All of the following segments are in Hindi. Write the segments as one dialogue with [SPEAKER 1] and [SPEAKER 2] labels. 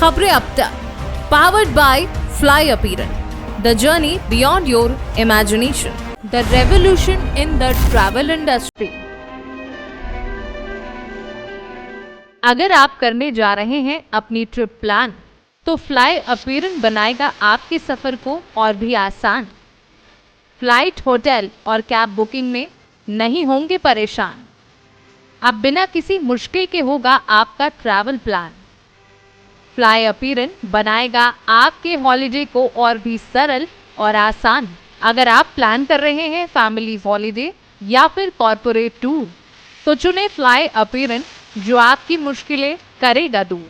[SPEAKER 1] खबरें अब तक, powered by fly appearance, the journey beyond your imagination, the revolution in the travel industry. अगर आप करने जा रहे हैं अपनी ट्रिप प्लान, तो फ्लाई अपीरेंस बनाएगा आपके सफर को और भी आसान। फ्लाइट, होटल और कैब बुकिंग में नहीं होंगे परेशान। अब बिना किसी मुश्किल के होगा आपका ट्रैवल प्लान। फ्लाई अपीरेंस बनाएगा आपके हॉलिडे को और भी सरल और आसान। अगर आप प्लान कर रहे हैं फैमिली हॉलिडे या फिर कॉर्पोरेट टूर, तो चुने फ्लाई अपीरेंस, जो आपकी मुश्किलें करेगा दूर।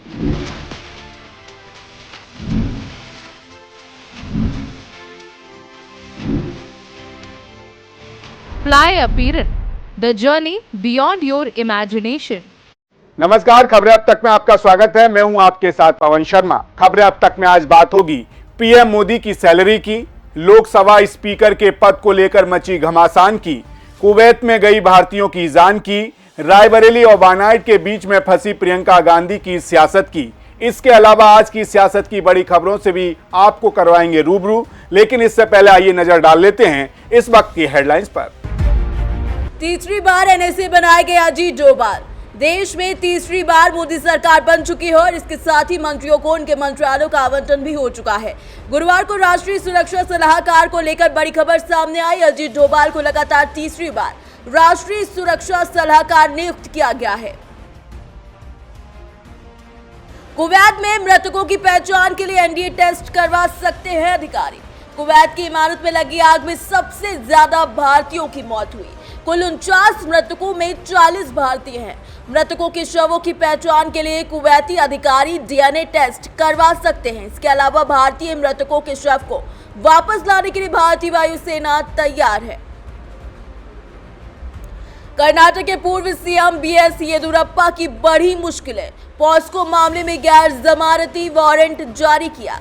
[SPEAKER 1] Fly appearance, the journey beyond your imagination.
[SPEAKER 2] नमस्कार, खबरें अब तक में आपका स्वागत है। मैं हूं आपके साथ पवन शर्मा। खबरें अब तक में आज बात होगी पीएम मोदी की सैलरी की, लोकसभा स्पीकर के पद को लेकर मची घमासान की, कुवैत में गई भारतीयों की जान की, रायबरेली और वानाइड के बीच में फंसी प्रियंका गांधी की सियासत की। इसके अलावा आज की सियासत की बड़ी खबरों से भी आपको करवाएंगे रूबरू। लेकिन इससे पहले आइए नजर डाल लेते हैं इस वक्त की हेडलाइंस पर।
[SPEAKER 3] तीसरी बार एनएसए बनाए गए अजीत डोभाल। देश में तीसरी बार मोदी सरकार बन चुकी है और इसके साथ ही मंत्रियों को उनके मंत्रालयों का आवंटन भी हो चुका है। गुरुवार को राष्ट्रीय सुरक्षा सलाहकार को लेकर बड़ी खबर सामने आई। अजीत डोभाल को लगातार तीसरी बार राष्ट्रीय सुरक्षा सलाहकार नियुक्त किया गया है। कुवैत में मृतकों की पहचान के लिए एनडीए टेस्ट करवा सकते हैं अधिकारी। कुवैत की इमारत में लगी आग में सबसे ज्यादा भारतीयों की मौत हुई। कुल 49 मृतकों में 40 भारतीय हैं। मृतकों के शवों की पहचान के लिए कुवैती अधिकारी डीएनए टेस्ट करवा सकते हैं। इसके अलावा भारतीय मृतकों के शव को वापस लाने के लिए भारतीय वायुसेना तैयार है। कर्नाटक के पूर्व सीएम बीएस येदियुरप्पा की बड़ी मुश्किलें, पॉस्को मामले में गैर जमानती वारंट जारी किया।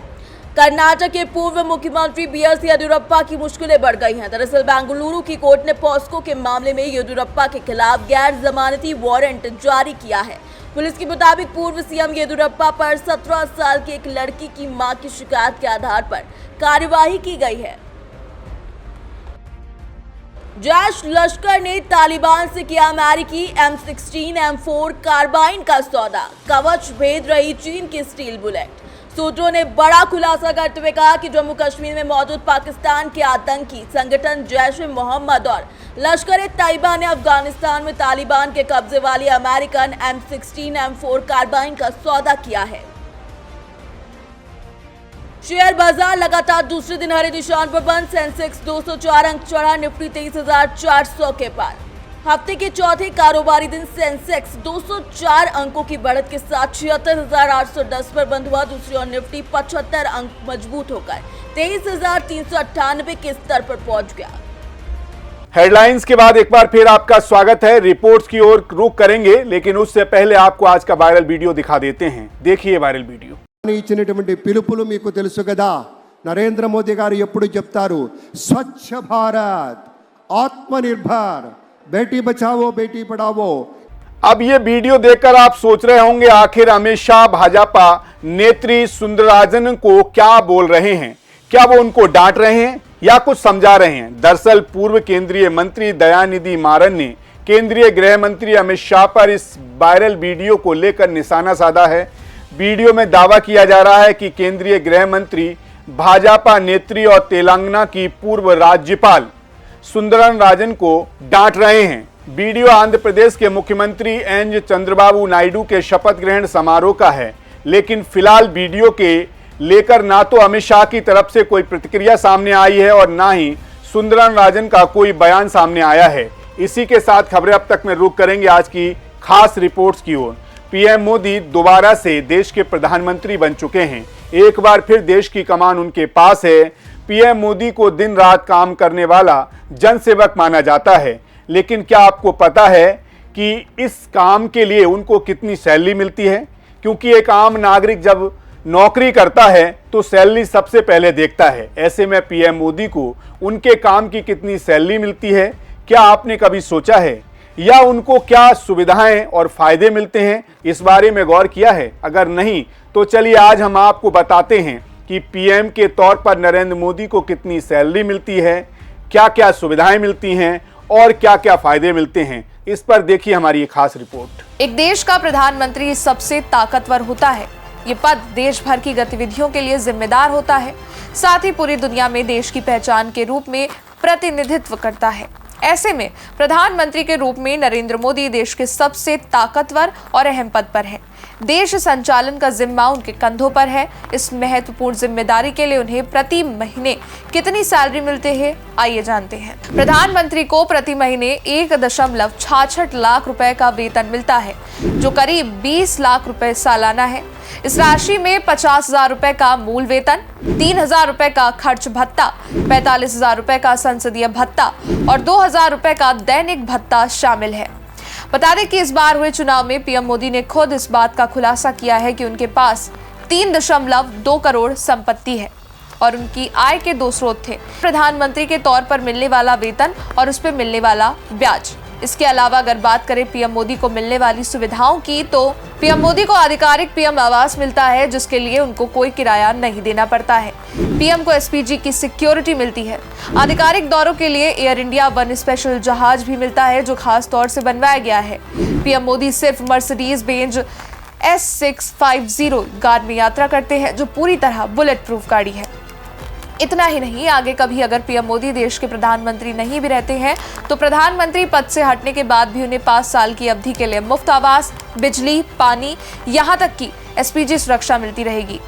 [SPEAKER 3] कर्नाटक के पूर्व मुख्यमंत्री बीएस येदियुरप्पा की मुश्किलें बढ़ गई हैं। दरअसल बेंगलुरु की कोर्ट ने पॉस्को के मामले में येदियुरप्पा के खिलाफ गैर जमानती वारंट जारी किया है। पुलिस के मुताबिक पूर्व सीएम येदियुरप्पा पर 17 साल की एक लड़की की मां की शिकायत के आधार पर कार्यवाही की गई है। जैश लश्कर ने तालिबान से किया अमेरिकी M16 M4 कार्बाइन का सौदा। कवच भेद रही चीन की स्टील बुलेट। सूत्रों ने बड़ा खुलासा करते हुए कहा कि जम्मू कश्मीर में मौजूद पाकिस्तान के आतंकी संगठन जैश ए मोहम्मद और लश्कर ए तैयबा ने अफगानिस्तान में तालिबान के कब्जे वाली अमेरिकन M16 M4 कार्बाइन का सौदा किया है। शेयर बाजार लगातार दूसरे दिन हरे निशान पर बंद। सेंसेक्स 204 अंक चढ़ा, निफ्टी 23,400 के पार। हफ्ते के चौथे कारोबारी दिन सेंसेक्स 204 अंकों की बढ़त के साथ 76,810 पर बंद हुआ। दूसरी ओर निफ्टी 75 अंक मजबूत होकर 23,398 के स्तर पर पहुंच गया।
[SPEAKER 2] हेडलाइंस के बाद एक बार फिर आपका स्वागत है। रिपोर्ट्स की ओर रुख करेंगे, लेकिन उससे पहले आपको आज का वायरल वीडियो दिखा देते हैं। देखिए वायरल वीडियो।
[SPEAKER 4] ఇచ్చినటువంటి పిలుపులు మీకు తెలుసు కదా। నరేంద్ర మోదీ గారు ఎప్పుడు చెప్తారు, స్వచ్ఛ భారత్, ఆత్మనిర్భర్, बेटी बचाओ बेटी पढ़ाओ।
[SPEAKER 2] अब ये वीडियो देखकर आप सोच रहे होंगे आखिर अमित शाह भाजपा नेत्री सुंदरराजन को क्या बोल रहे हैं। क्या वो उनको डांट रहे हैं या कुछ समझा रहे हैं। दरअसल पूर्व केंद्रीय मंत्री दयानिधि मारन ने केंद्रीय गृह मंत्री अमित शाह पर इस वायरल वीडियो को लेकर निशाना साधा है। वीडियो में दावा किया जा रहा है कि केंद्रीय गृह मंत्री भाजपा नेत्री और तेलंगाना की पूर्व राज्यपाल सुंदरराजन को डांट रहे हैं। वीडियो आंध्र प्रदेश के मुख्यमंत्री एन चंद्रबाबू नायडू के शपथ ग्रहण समारोह का है। लेकिन फिलहाल वीडियो के लेकर ना तो अमित शाह की तरफ से कोई प्रतिक्रिया सामने आई है और ना ही सुंदरराजन का कोई बयान सामने आया है। इसी के साथ खबरें अब तक में रुक करेंगे आज की खास रिपोर्ट्स की ओर। पीएम मोदी दोबारा से देश के प्रधानमंत्री बन चुके हैं। एक बार फिर देश की कमान उनके पास है। पीएम मोदी को दिन रात काम करने वाला जनसेवक माना जाता है। लेकिन क्या आपको पता है कि इस काम के लिए उनको कितनी सैलरी मिलती है? क्योंकि एक आम नागरिक जब नौकरी करता है तो सैलरी सबसे पहले देखता है। ऐसे में पीएम मोदी को उनके काम की कितनी सैलरी मिलती है, क्या आपने कभी सोचा है? या उनको क्या सुविधाएं और फायदे मिलते हैं, इस बारे में गौर किया है? अगर नहीं तो चलिए आज हम आपको बताते हैं कि पीएम के तौर पर नरेंद्र मोदी को कितनी सैलरी मिलती है, क्या क्या सुविधाएं मिलती हैं और क्या क्या फायदे मिलते हैं। इस पर देखिए हमारी एक खास रिपोर्ट।
[SPEAKER 5] एक देश का प्रधानमंत्री सबसे ताकतवर होता है। ये पद देश भर की गतिविधियों के लिए जिम्मेदार होता है, साथ ही पूरी दुनिया में देश की पहचान के रूप में प्रतिनिधित्व करता है। ऐसे में प्रधानमंत्री के रूप में नरेंद्र मोदी देश के सबसे ताकतवर और अहम पद पर हैं। देश संचालन का जिम्मा उनके कंधों पर है। इस महत्वपूर्ण जिम्मेदारी के लिए उन्हें प्रति महीने कितनी सैलरी मिलती है, आइए जानते हैं। प्रधानमंत्री को प्रति महीने 1.66 लाख रुपए का वेतन मिलता है, जो करीब 20 लाख रुपए सालाना है। इस राशि में 50,000 रुपए का मूल वेतन, 3,000 रुपए का खर्च भत्ता, 45,000 रुपए का संसदीय भत्ता और 2,000 रुपए का दैनिक भत्ता शामिल है। बता दें कि इस बार हुए चुनाव में पीएम मोदी ने खुद इस बात का खुलासा किया है कि उनके पास 3.2 करोड़ संपत्ति है और उनकी आय के 2 स्रोत थे, प्रधानमंत्री के तौर पर मिलने वाला वेतन और उस पर मिलने वाला ब्याज। इसके अलावा अगर बात करें पीएम मोदी को मिलने वाली सुविधाओं की, तो पीएम मोदी को आधिकारिक पीएम आवास मिलता है, जिसके लिए उनको कोई किराया नहीं देना पड़ता है। पीएम को एसपीजी की सिक्योरिटी मिलती है। आधिकारिक दौरों के लिए एयर इंडिया 1 स्पेशल जहाज भी मिलता है, जो खास तौर से बनवाया गया है। पीएम मोदी सिर्फ मर्सिडीज बेंज S650 कार में यात्रा करते हैं, जो पूरी तरह बुलेट प्रूफ गाड़ी है। इतना ही नहीं, आगे कभी अगर पीएम मोदी देश के प्रधानमंत्री नहीं भी रहते हैं, तो प्रधानमंत्री पद से हटने के बाद भी उन्हें 5 साल की अवधि के लिए मुफ्त आवास, बिजली, पानी, यहाँ तक कि एसपीजी सुरक्षा मिलती रहेगी।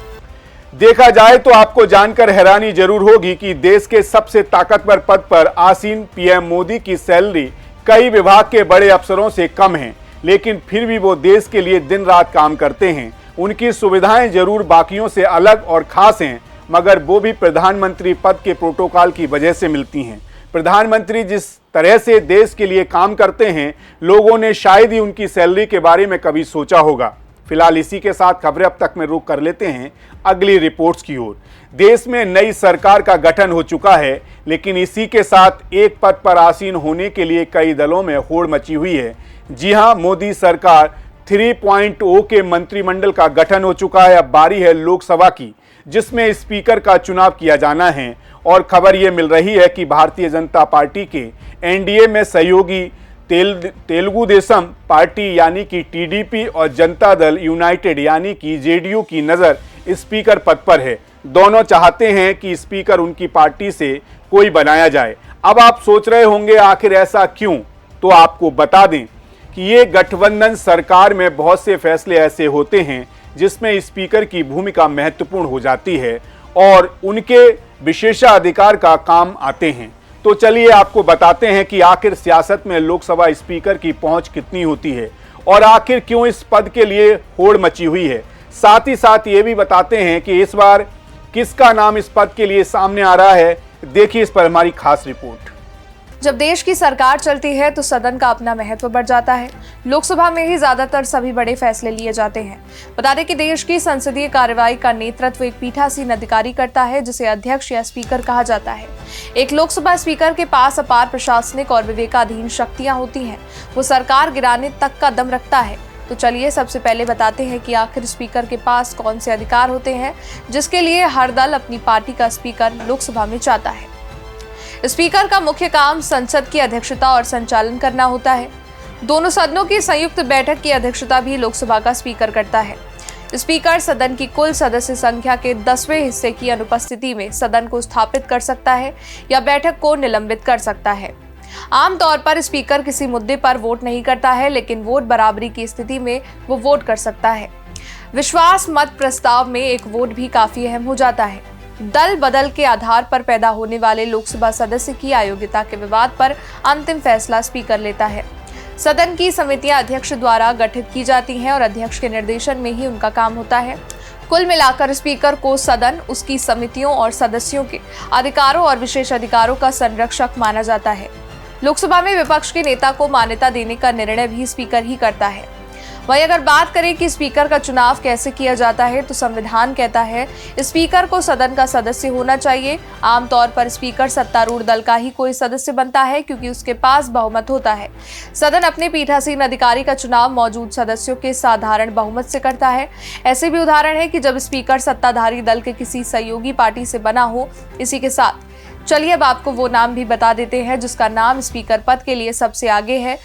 [SPEAKER 2] देखा जाए तो आपको जानकर हैरानी जरूर होगी कि देश के सबसे ताकतवर पद पर आसीन पीएम मोदी की सैलरी कई विभाग के बड़े अफसरों से कम है, लेकिन फिर भी वो देश के लिए दिन रात काम करते हैं। उनकी सुविधाएं जरूर बाकियों से अलग और खास हैं, मगर वो भी प्रधानमंत्री पद के प्रोटोकॉल की वजह से मिलती हैं। प्रधानमंत्री जिस तरह से देश के लिए काम करते हैं, लोगों ने शायद ही उनकी सैलरी के बारे में कभी सोचा होगा। फिलहाल इसी के साथ खबरें अब तक में रुक कर लेते हैं अगली रिपोर्ट्स की ओर। देश में नई सरकार का गठन हो चुका है, लेकिन इसी के साथ एक पद पर आसीन होने के लिए कई दलों में होड़ मची हुई है। जी हां, मोदी सरकार 3.0 के मंत्रिमंडल का गठन हो चुका है। अब बारी है लोकसभा की, जिसमें स्पीकर का चुनाव किया जाना है। और खबर यह मिल रही है कि भारतीय जनता पार्टी के एनडीए में सहयोगी तेलुगु देशम पार्टी यानी कि टीडीपी और जनता दल यूनाइटेड यानी कि जेडीयू की नज़र स्पीकर पद पर है। दोनों चाहते हैं कि स्पीकर उनकी पार्टी से कोई बनाया जाए। अब आप सोच रहे होंगे आखिर ऐसा क्यों, तो आपको बता दें कि ये गठबंधन सरकार में बहुत से फैसले ऐसे होते हैं जिसमें स्पीकर की भूमिका महत्वपूर्ण हो जाती है और उनके विशेषाधिकार का काम आते हैं। तो चलिए आपको बताते हैं कि आखिर सियासत में लोकसभा स्पीकर की पहुंच कितनी होती है और आखिर क्यों इस पद के लिए होड़ मची हुई है। साथ ही साथ ये भी बताते हैं कि इस बार किसका नाम इस पद के लिए सामने आ रहा है। देखिए इस पर हमारी खास रिपोर्ट।
[SPEAKER 5] जब देश की सरकार चलती है तो सदन का अपना महत्व बढ़ जाता है। लोकसभा में ही ज्यादातर सभी बड़े फैसले लिए जाते हैं। बता दें कि देश की संसदीय कार्यवाही का नेतृत्व एक पीठासीन अधिकारी करता है, जिसे अध्यक्ष या स्पीकर कहा जाता है। एक लोकसभा स्पीकर के पास अपार प्रशासनिक और विवेकाधीन शक्तियां होती हैं। वो सरकार गिराने तक का दम रखता है। तो चलिए सबसे पहले बताते हैं कि आखिर स्पीकर के पास कौन से अधिकार होते हैं, जिसके लिए हर दल अपनी पार्टी का स्पीकर लोकसभा में चाहता है। स्पीकर का मुख्य काम संसद की अध्यक्षता और संचालन करना होता है। दोनों सदनों की संयुक्त बैठक की अध्यक्षता भी लोकसभा का स्पीकर करता है। स्पीकर सदन की कुल सदस्य संख्या के 10वें हिस्से की अनुपस्थिति में सदन को स्थापित कर सकता है या बैठक को निलंबित कर सकता है। आमतौर पर स्पीकर किसी मुद्दे पर वोट नहीं करता है, लेकिन वोट बराबरी की स्थिति में वो वोट कर सकता है। विश्वास मत प्रस्ताव में एक वोट भी काफी अहम हो जाता है। दल बदल के आधार पर पैदा होने वाले लोकसभा सदस्य की अयोग्यता के विवाद पर अंतिम फैसला स्पीकर लेता है। सदन की समितियां अध्यक्ष द्वारा गठित की जाती हैं और अध्यक्ष के निर्देशन में ही उनका काम होता है। कुल मिलाकर स्पीकर को सदन, उसकी समितियों और सदस्यों के अधिकारों और विशेष अधिकारों का संरक्षक माना जाता है। लोकसभा में विपक्ष के नेता को मान्यता देने का निर्णय भी स्पीकर ही करता है। वहीं अगर बात करें कि स्पीकर का चुनाव कैसे किया जाता है, तो संविधान कहता है स्पीकर को सदन का सदस्य होना चाहिए। आमतौर पर स्पीकर सत्तारूढ़ दल का ही कोई सदस्य बनता है, क्योंकि उसके पास बहुमत होता है। सदन अपने पीठासीन अधिकारी का चुनाव मौजूद सदस्यों के साधारण बहुमत से करता है। ऐसे भी उदाहरण है कि जब स्पीकर सत्ताधारी दल के किसी सहयोगी पार्टी से बना हो। इसी के साथ चलिए अब आपको वो नाम भी बता देते हैं जिसका नाम स्पीकर पद के लिए सबसे आगे है।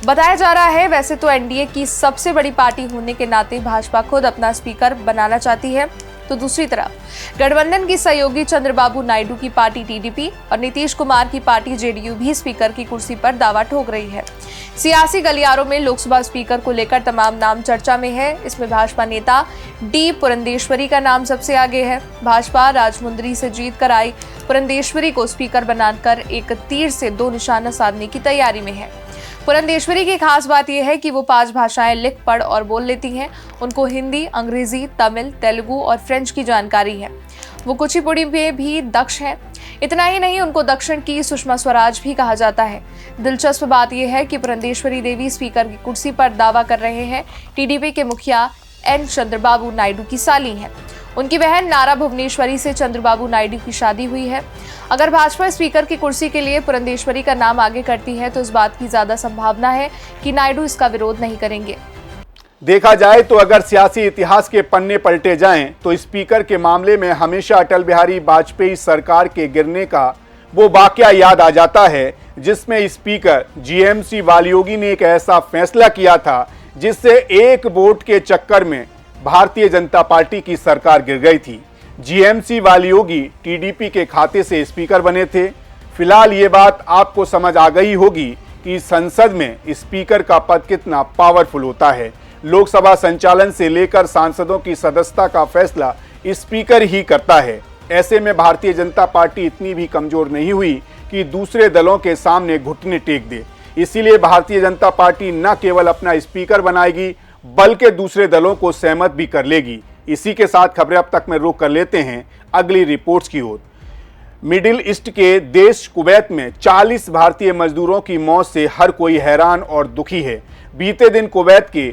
[SPEAKER 5] बताया जा रहा है वैसे तो एनडीए की सबसे बड़ी पार्टी होने के नाते भाजपा खुद अपना स्पीकर बनाना चाहती है, तो दूसरी तरफ गठबंधन की सहयोगी चंद्रबाबू नायडू की पार्टी टीडीपी और नीतीश कुमार की पार्टी जेडीयू भी स्पीकर की कुर्सी पर दावा ठोक रही है। सियासी गलियारों में लोकसभा स्पीकर को लेकर तमाम नाम चर्चा में है। इसमें भाजपा नेता डी पुरंदेश्वरी का नाम सबसे आगे है। भाजपा राजमुंदरी से जीत कर आई पुरंदेश्वरी को स्पीकर बनाकर एक तीर से 2 निशाना साधने की तैयारी में है। पुरंदेश्वरी की खास बात यह है कि वो 5 भाषाएं लिख पढ़ और बोल लेती हैं। उनको हिंदी, अंग्रेजी, तमिल, तेलुगु और फ्रेंच की जानकारी है। वो कुचिपुड़ी में भी दक्ष हैं। इतना ही नहीं, उनको दक्षिण की सुषमा स्वराज भी कहा जाता है। दिलचस्प बात यह है कि पुरंदेश्वरी देवी स्पीकर की कुर्सी पर दावा कर रहे हैं टीडीपी के मुखिया एन चंद्रबाबू नायडू की साली हैं। उनकी बहन नारा भुवनेश्वरी से चंद्रबाबू नायडू की शादी हुई है। अगर भाजपा स्पीकर की कुर्सी के लिए पुरंदेश्वरी का नाम आगे करती है तो इस बात की ज्यादा संभावना है कि नायडू इसका विरोध नहीं करेंगे।
[SPEAKER 2] देखा जाए तो अगर सियासी इतिहास के पन्ने पलटे जाएं तो स्पीकर के मामले में हमेशा अटल बिहारी वाजपेयी सरकार के गिरने का वो वाकया याद आ जाता है जिसमें स्पीकर जीएमसी वालियोगी ने एक ऐसा फैसला किया था जिससे एक वोट के चक्कर में भारतीय जनता पार्टी की सरकार गिर गई थी। जीएमसी वालियोगी टीडीपी के खाते से स्पीकर बने थे। फिलहाल ये बात आपको समझ आ गई होगी कि संसद में स्पीकर का पद कितना पावरफुल होता है। लोकसभा संचालन से लेकर सांसदों की सदस्यता का फैसला स्पीकर ही करता है। ऐसे में भारतीय जनता पार्टी इतनी भी कमजोर नहीं हुई कि दूसरे दलों के सामने घुटने टेक दे। इसीलिए भारतीय जनता पार्टी न केवल अपना स्पीकर बनाएगी बल्कि दूसरे दलों को सहमत भी कर लेगी। इसी के साथ खबरें अब तक में रुक कर लेते हैं अगली रिपोर्ट्स की ओर। मिडिल ईस्ट के देश कुवैत में 40 भारतीय मजदूरों की मौत से हर कोई हैरान और दुखी है। बीते दिन कुवैत के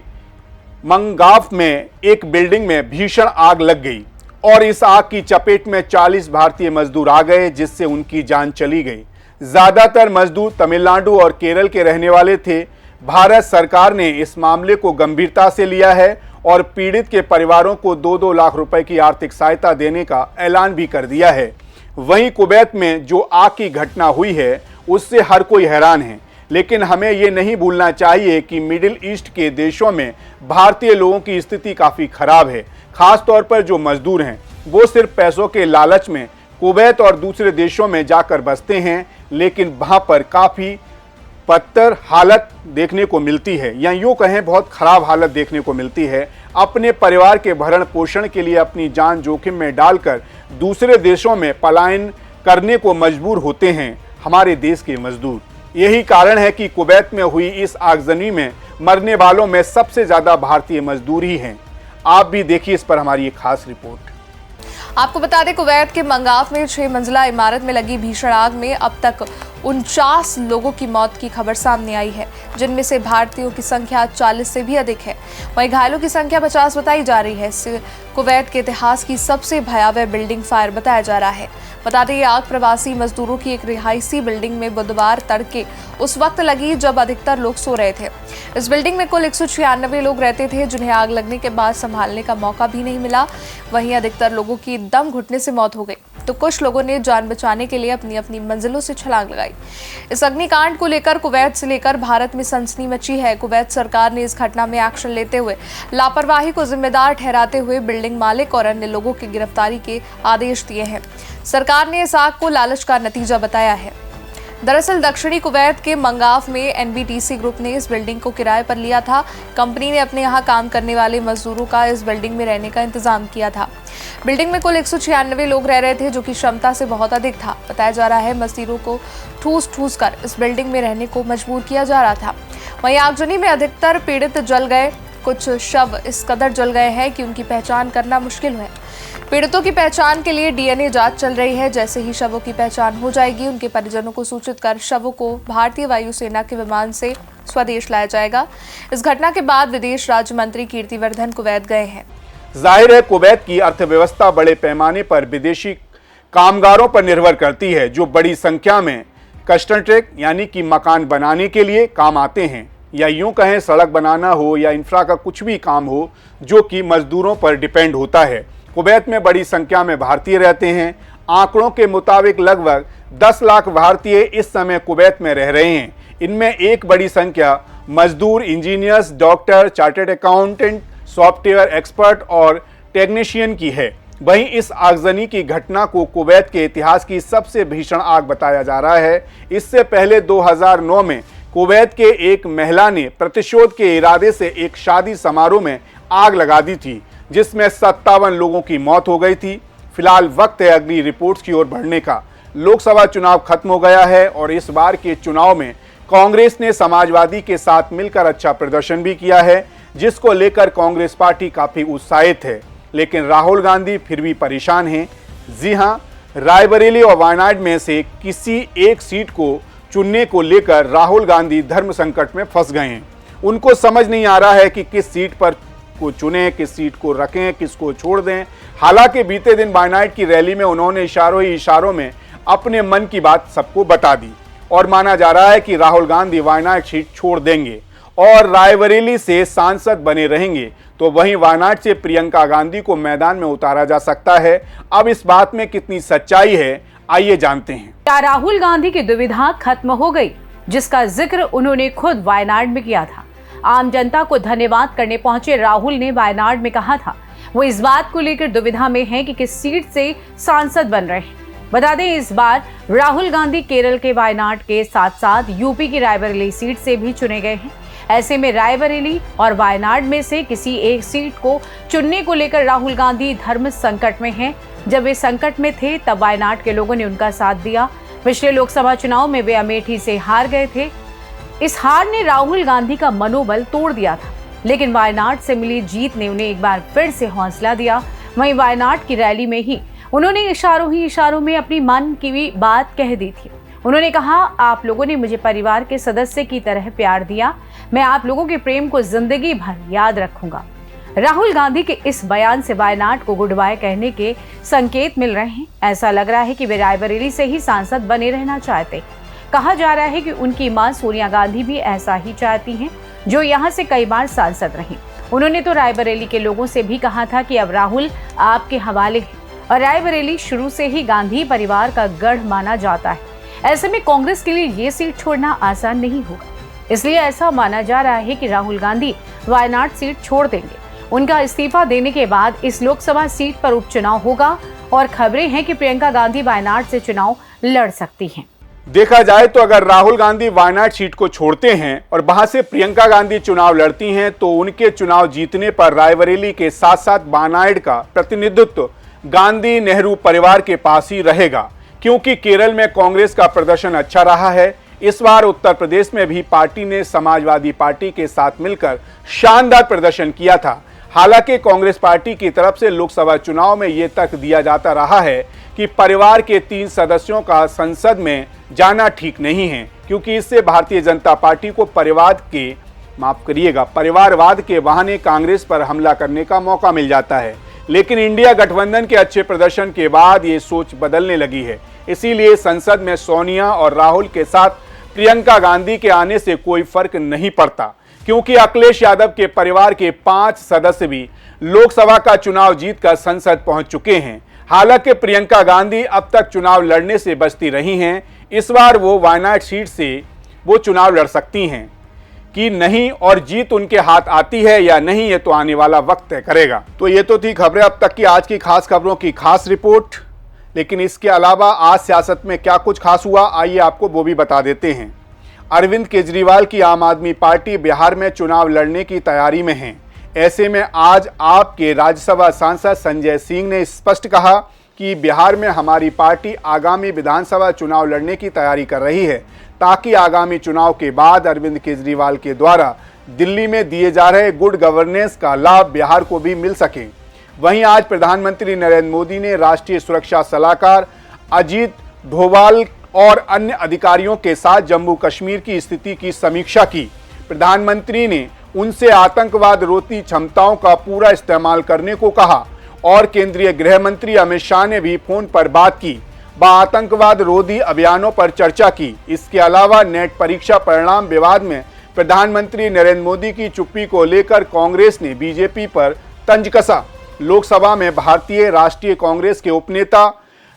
[SPEAKER 2] मंगाफ में एक बिल्डिंग में भीषण आग लग गई और इस आग की चपेट में 40 भारतीय मजदूर आ गए जिससे उनकी जान चली गई। ज्यादातर मजदूर तमिलनाडु और केरल के रहने वाले थे। भारत सरकार ने इस मामले को गंभीरता से लिया है और पीड़ित के परिवारों को 2-2 लाख रुपए की आर्थिक सहायता देने का ऐलान भी कर दिया है। वहीं कुवैत में जो आग की घटना हुई है उससे हर कोई हैरान है, लेकिन हमें ये नहीं भूलना चाहिए कि मिडिल ईस्ट के देशों में भारतीय लोगों की स्थिति काफ़ी खराब है। खास तौर पर जो मजदूर हैं वो सिर्फ पैसों के लालच में कुवैत और दूसरे देशों में जाकर बसते हैं, लेकिन वहाँ पर काफ़ी बदतर हालत देखने को मिलती है या यूँ कहें बहुत ख़राब हालत देखने को मिलती है। अपने परिवार के भरण पोषण के लिए अपनी जान जोखिम में डालकर दूसरे देशों में पलायन करने को मजबूर होते हैं हमारे देश के मजदूर। यही कारण है कि कुवैत में हुई इस आगजनी में मरने वालों में सबसे ज़्यादा भारतीय मजदूर ही हैं। आप भी देखिए इस पर हमारी एक खास रिपोर्ट।
[SPEAKER 5] आपको बता दें कुवैत के मंगाफ में 6 मंजिला इमारत में लगी भीषण आग में अब तक 49 लोगों की मौत की खबर सामने आई है, जिनमें से भारतीयों की संख्या 40 से भी अधिक है। वहीं घायलों की संख्या 50 बताई जा रही है। इससे कुवैत के इतिहास की सबसे भयावह बिल्डिंग फायर बताया जा रहा है। बता दें ये आग प्रवासी मजदूरों की एक रिहायशी बिल्डिंग में बुधवार तड़के उस वक्त लगी जब अधिकतर लोग सो रहे थे। इस बिल्डिंग में कुल 196 लोग रहते थे जिन्हें आग लगने के बाद संभालने का मौका भी नहीं मिला। वहीं अधिकतर लोगों की दम घुटने से मौत हो गई, तो कुछ लोगों ने जान बचाने के लिए अपनी अपनी मंजिलों से छलांग लगाई। इस अग्निकांड को लेकर कुवैत से लेकर भारत में सनसनी मची है। कुवैत सरकार ने इस घटना में एक्शन लेते हुए लापरवाही को जिम्मेदार ठहराते हुए बिल्डिंग मालिक और अन्य लोगों की गिरफ्तारी के आदेश दिए हैं। सरकार ने इस आग को लालच का नतीजा बताया है। दरअसल दक्षिणी कुवैत के मंगाफ में एनबीटीसी ग्रुप ने इस बिल्डिंग को किराए पर लिया था। कंपनी ने अपने यहाँ काम करने वाले मजदूरों का इस बिल्डिंग में रहने का इंतजाम किया था। बिल्डिंग में कुल 196 लोग रह रहे थे, जो कि क्षमता से बहुत अधिक था। बताया जा रहा है मजदूरों को ठूस कर इस बिल्डिंग में रहने को मजबूर किया जा रहा था। वहीं आगजनी में अधिकतर पीड़ित जल गए। कुछ शव इस कदर जल गए हैं कि उनकी पहचान करना मुश्किल है। पीड़ितों की पहचान के लिए डीएनए जांच चल रही है। जैसे ही शवों की पहचान हो जाएगी, उनके परिजनों को सूचित कर शवों को भारतीय वायुसेना के विमान से स्वदेश लाया जाएगा। इस घटना के बाद विदेश राज्य मंत्री कीर्तिवर्धन कुवैत गए हैं।
[SPEAKER 2] जाहिर है कुवैत की अर्थव्यवस्था बड़े पैमाने पर विदेशी कामगारों पर निर्भर करती है, जो बड़ी संख्या में कंस्ट्रक्ट यानी कि मकान बनाने के लिए काम आते हैं, या यूं कहें सड़क बनाना हो या इंफ्रा का कुछ भी काम हो जो कि मजदूरों पर डिपेंड होता है। कुवैत में बड़ी संख्या में भारतीय रहते हैं। आंकड़ों के मुताबिक लगभग 10 लाख भारतीय इस समय कुवैत में रह रहे हैं। इनमें एक बड़ी संख्या मजदूर, engineers, doctor, chartered accountant, software expert और टेक्नीशियन की है। वहीं इस आगजनी की घटना को कुवैत के इतिहास की सबसे भीषण आग बताया जा रहा है। इससे पहले 2009 में कुवैत के एक महिला ने प्रतिशोध के इरादे से एक शादी समारोह में आग लगा दी थी, जिसमें 57 लोगों की मौत हो गई थी। फिलहाल वक्त है अगली रिपोर्ट्स की ओर बढ़ने का। लोकसभा चुनाव खत्म हो गया है और इस बार के चुनाव में कांग्रेस ने समाजवादी के साथ मिलकर अच्छा प्रदर्शन भी किया है, जिसको लेकर कांग्रेस पार्टी काफी उत्साहित है। लेकिन राहुल गांधी फिर भी परेशान हैं। जी हां, रायबरेली और वायनाड में से किसी एक सीट को चुनने को लेकर राहुल गांधी धर्म संकट में फंस गए हैं। उनको समझ नहीं आ रहा है कि किस सीट पर को चुनें, किस सीट को रखें, किसको छोड़ दें। हालांकि बीते दिन वायनाड की रैली में उन्होंने इशारों ही इशारों में अपने मन की बात सबको बता दी और माना जा रहा है कि राहुल गांधी वायनाड सीट छोड़ देंगे और रायबरेली से सांसद बने रहेंगे। तो वहीं वायनाड से प्रियंका गांधी को मैदान में उतारा जा सकता है। अब इस बात में कितनी सच्चाई है, आइए जानते हैं।
[SPEAKER 6] क्या राहुल गांधी की दुविधा खत्म हो गई, जिसका जिक्र उन्होंने खुद वायनाड में किया था। आम जनता को धन्यवाद करने पहुंचे राहुल ने वायनाड में कहा था वो इस बात को लेकर दुविधा में हैं कि किस सीट से सांसद बन रहे हैं। बता दें, इस बार राहुल गांधी केरल के वायनाड के साथ साथ यूपी की रायबरेली सीट से भी चुने गए हैं। ऐसे में रायबरेली और वायनाड में से किसी एक सीट को चुनने को लेकर राहुल गांधी धर्म संकट में हैं। जब वे संकट में थे तब वायनाड के लोगों ने उनका साथ दिया। पिछले लोकसभा चुनाव में वे अमेठी से हार गए थे। इस हार ने राहुल गांधी का मनोबल तोड़ दिया था, लेकिन वायनाड से मिली जीत ने उन्हें एक बार फिर से हौसला दिया। वहीं वायनाड की रैली में ही उन्होंने इशारों में अपनी मन की भी बात कह दी थी। उन्होंने कहा, आप लोगों ने मुझे परिवार के सदस्य की तरह प्यार दिया, मैं आप लोगों के प्रेम को जिंदगी भर याद रखूंगा। राहुल गांधी के इस बयान से वायनाड को गुड बाय कहने के संकेत मिल रहे हैं। ऐसा लग रहा है कि वे रायबरेली से ही सांसद बने रहना चाहते। कहा जा रहा है कि उनकी मां सोनिया गांधी भी ऐसा ही चाहती हैं, जो यहां से कई बार सांसद रहीं। उन्होंने तो रायबरेली के लोगों से भी कहा था कि अब राहुल आपके हवाले है और रायबरेली शुरू से ही गांधी परिवार का गढ़ माना जाता है। ऐसे में कांग्रेस के लिए ये सीट छोड़ना आसान नहीं होगा, इसलिए ऐसा माना जा रहा है कि राहुल गांधी वायनाड सीट छोड़ देंगे। उनका इस्तीफा देने के बाद इस लोकसभा सीट पर उपचुनाव होगा और खबरें हैं कि प्रियंका गांधी वायनाड से चुनाव लड़ सकती हैं।
[SPEAKER 2] देखा जाए तो अगर राहुल गांधी वायनाड सीट को छोड़ते हैं और वहां से प्रियंका गांधी चुनाव लड़ती हैं, तो उनके चुनाव जीतने पर रायबरेली के साथ साथ वायनाड का प्रतिनिधित्व गांधी नेहरू परिवार के पास ही रहेगा, क्योंकि केरल में कांग्रेस का प्रदर्शन अच्छा रहा है। इस बार उत्तर प्रदेश में भी पार्टी ने समाजवादी पार्टी के साथ मिलकर शानदार प्रदर्शन किया था। हालांकि कांग्रेस पार्टी की तरफ से लोकसभा चुनाव में यह तक दिया जाता रहा है कि परिवार के 3 सदस्यों का संसद में जाना ठीक नहीं है, क्योंकि इससे भारतीय जनता पार्टी को परिवारवाद के बहाने कांग्रेस पर हमला करने का मौका मिल जाता है। लेकिन इंडिया गठबंधन के अच्छे प्रदर्शन के बाद ये सोच बदलने लगी है। इसीलिए संसद में सोनिया और राहुल के साथ प्रियंका गांधी के आने से कोई फर्क नहीं पड़ता, क्योंकि अखिलेश यादव के परिवार के 5 सदस्य भी लोकसभा का चुनाव जीतकर संसद पहुंच चुके हैं। हालांकि प्रियंका गांधी अब तक चुनाव लड़ने से बचती रही हैं। इस बार वो वायनाड सीट से वो चुनाव लड़ सकती हैं कि नहीं, और जीत उनके हाथ आती है या नहीं, ये तो आने वाला वक्त तय करेगा। तो ये तो थी खबरें अब तक की आज की खास खबरों की खास रिपोर्ट। लेकिन इसके अलावा आज सियासत में क्या कुछ खास हुआ, आइए आपको वो भी बता देते हैं। अरविंद केजरीवाल की आम आदमी पार्टी बिहार में चुनाव लड़ने की तैयारी में है। ऐसे में आज आप के राज्यसभा सांसद संजय सिंह ने स्पष्ट कहा कि बिहार में हमारी पार्टी आगामी विधानसभा चुनाव लड़ने की तैयारी कर रही है, ताकि आगामी चुनाव के बाद अरविंद केजरीवाल के द्वारा दिल्ली में दिए जा रहे गुड गवर्नेंस का लाभ बिहार को भी मिल सके। वहीं आज प्रधानमंत्री नरेंद्र मोदी ने राष्ट्रीय सुरक्षा सलाहकार अजीत डोभाल और अन्य अधिकारियों के साथ जम्मू कश्मीर की स्थिति की समीक्षा की। प्रधानमंत्री ने उनसे आतंकवाद रोधी क्षमताओं का पूरा इस्तेमाल करने को कहा और केंद्रीय गृह मंत्री अमित शाह ने भी फोन पर बात की व आतंकवाद रोधी अभियानों पर चर्चा की। इसके अलावा नेट परीक्षा परिणाम विवाद में प्रधानमंत्री नरेंद्र मोदी की चुप्पी को लेकर कांग्रेस ने बीजेपी पर तंज कसा। लोकसभा में भारतीय राष्ट्रीय कांग्रेस के उपनेता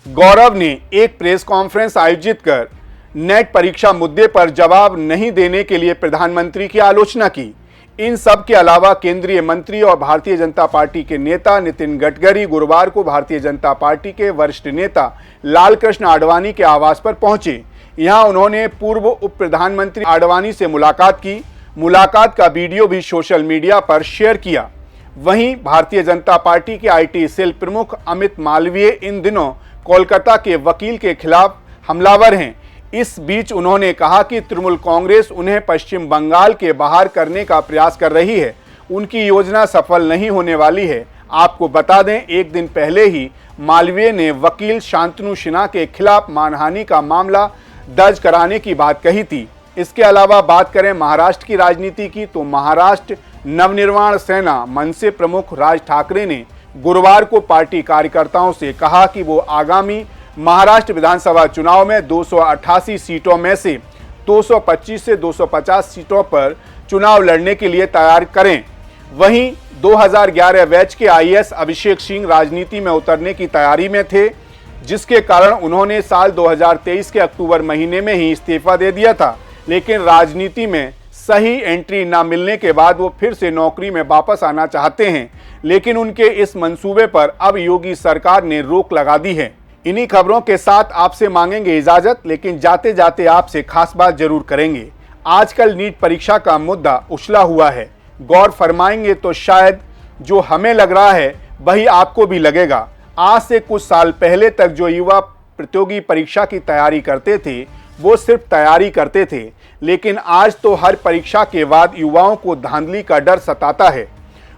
[SPEAKER 2] गौरव ने एक प्रेस कॉन्फ्रेंस आयोजित कर नेट परीक्षा मुद्दे पर जवाब नहीं देने के लिए प्रधानमंत्री की आलोचना की। इन सब के अलावा केंद्रीय मंत्री और भारतीय जनता पार्टी के नेता नितिन गडकरी गुरुवार को भारतीय जनता पार्टी के वरिष्ठ नेता लालकृष्ण आडवाणी के आवास पर पहुंचे। यहां उन्होंने पूर्व उप प्रधानमंत्री आडवाणी से मुलाकात की। मुलाकात का वीडियो भी सोशल मीडिया पर शेयर किया। वहीं भारतीय जनता पार्टी के आईटी सेल प्रमुख अमित मालवीय इन दिनों कोलकाता के वकील के खिलाफ हमलावर हैं। इस बीच उन्होंने कहा कि तृणमूल कांग्रेस उन्हें पश्चिम बंगाल के बाहर करने का प्रयास कर रही है। उनकी योजना सफल नहीं होने वाली है। आपको बता दें, एक दिन पहले ही मालवीय ने वकील शांतनु सिन्हा के खिलाफ मानहानि का मामला दर्ज कराने की बात कही थी। इसके अलावा बात करें महाराष्ट्र की राजनीति की, तो महाराष्ट्र नवनिर्माण सेना मनसे प्रमुख राज ठाकरे ने गुरुवार को पार्टी कार्यकर्ताओं से कहा कि वो आगामी महाराष्ट्र विधानसभा चुनाव में 288 सीटों में से 225 से 250 सीटों पर चुनाव लड़ने के लिए तैयार करें। वहीं 2011 बैच के आईएएस अभिषेक सिंह राजनीति में उतरने की तैयारी में थे, जिसके कारण उन्होंने साल 2023 के अक्टूबर महीने में ही इस्तीफा दे दिया था। लेकिन राजनीति में सही एंट्री न मिलने के बाद वो फिर से नौकरी में वापस आना चाहते हैं, लेकिन उनके इस मंसूबे पर अब योगी सरकार ने रोक लगा दी है। इन्हीं खबरों के साथ आपसे मांगेंगे इजाजत, लेकिन जाते जाते आपसे खास बात जरूर करेंगे। आजकल नीट परीक्षा का मुद्दा उछला हुआ है। गौर फरमाएंगे तो शायद जो हमें लग रहा है वही आपको भी लगेगा। आज से कुछ साल पहले तक जो युवा प्रतियोगी परीक्षा की तैयारी करते थे वो सिर्फ तैयारी करते थे, लेकिन आज तो हर परीक्षा के बाद युवाओं को धांधली का डर सताता है।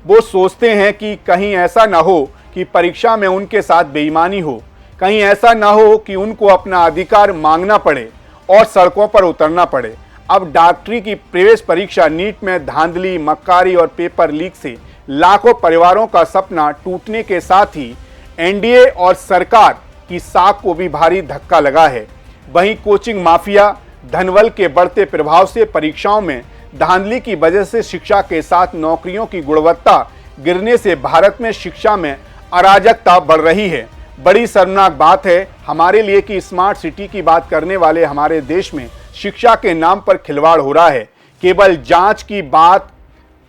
[SPEAKER 2] वो सोचते हैं कि कहीं ऐसा ना हो कि परीक्षा में उनके साथ बेईमानी हो, कहीं ऐसा ना हो कि उनको अपना अधिकार मांगना पड़े और सड़कों पर उतरना पड़े। अब डॉक्टरी की प्रवेश परीक्षा नीट में धांधली, मक्कारी और पेपर लीक से लाखों परिवारों का सपना टूटने के साथ ही एनडीए और सरकार की साख को भी भारी धक्का लगा है। वहीं कोचिंग माफिया धनबल के बढ़ते प्रभाव से परीक्षाओं में धांधली की वजह से शिक्षा के साथ नौकरियों की गुणवत्ता गिरने से भारत में शिक्षा में अराजकता बढ़ रही है। बड़ी शर्मनाक बात है हमारे लिए कि स्मार्ट सिटी की बात करने वाले हमारे देश में शिक्षा के नाम पर खिलवाड़ हो रहा है। केवल जांच की बात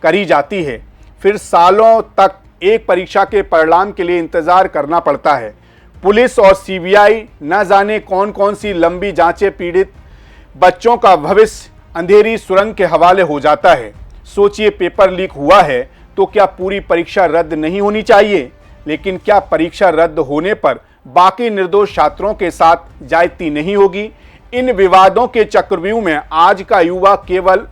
[SPEAKER 2] करी जाती है, फिर सालों तक एक परीक्षा के परिणाम के लिए इंतजार करना पड़ता है। पुलिस और सीबीआई न जाने कौन कौन सी लंबी जांचें पीड़ित बच्चों का भविष्य अंधेरी सुरंग के हवाले हो जाता है। सोचिए, पेपर लीक हुआ है तो क्या पूरी परीक्षा रद्द नहीं होनी चाहिए? लेकिन क्या परीक्षा रद्द होने पर बाकी निर्दोष छात्रों के साथ ज्यादती नहीं होगी? इन विवादों के चक्रव्यूह में आज का युवा केवल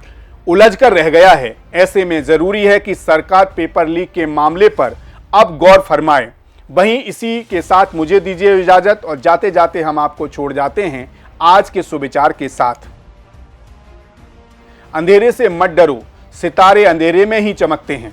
[SPEAKER 2] उलझकर रह गया है। ऐसे में जरूरी है कि सरकार पेपर लीक के मामले पर अब गौर फरमाए। वहीं इसी के साथ मुझे दीजिए इजाजत और जाते जाते हम आपको छोड़ जाते हैं आज के सुविचार के साथ। अंधेरे से मत डरो, सितारे अंधेरे में ही चमकते हैं।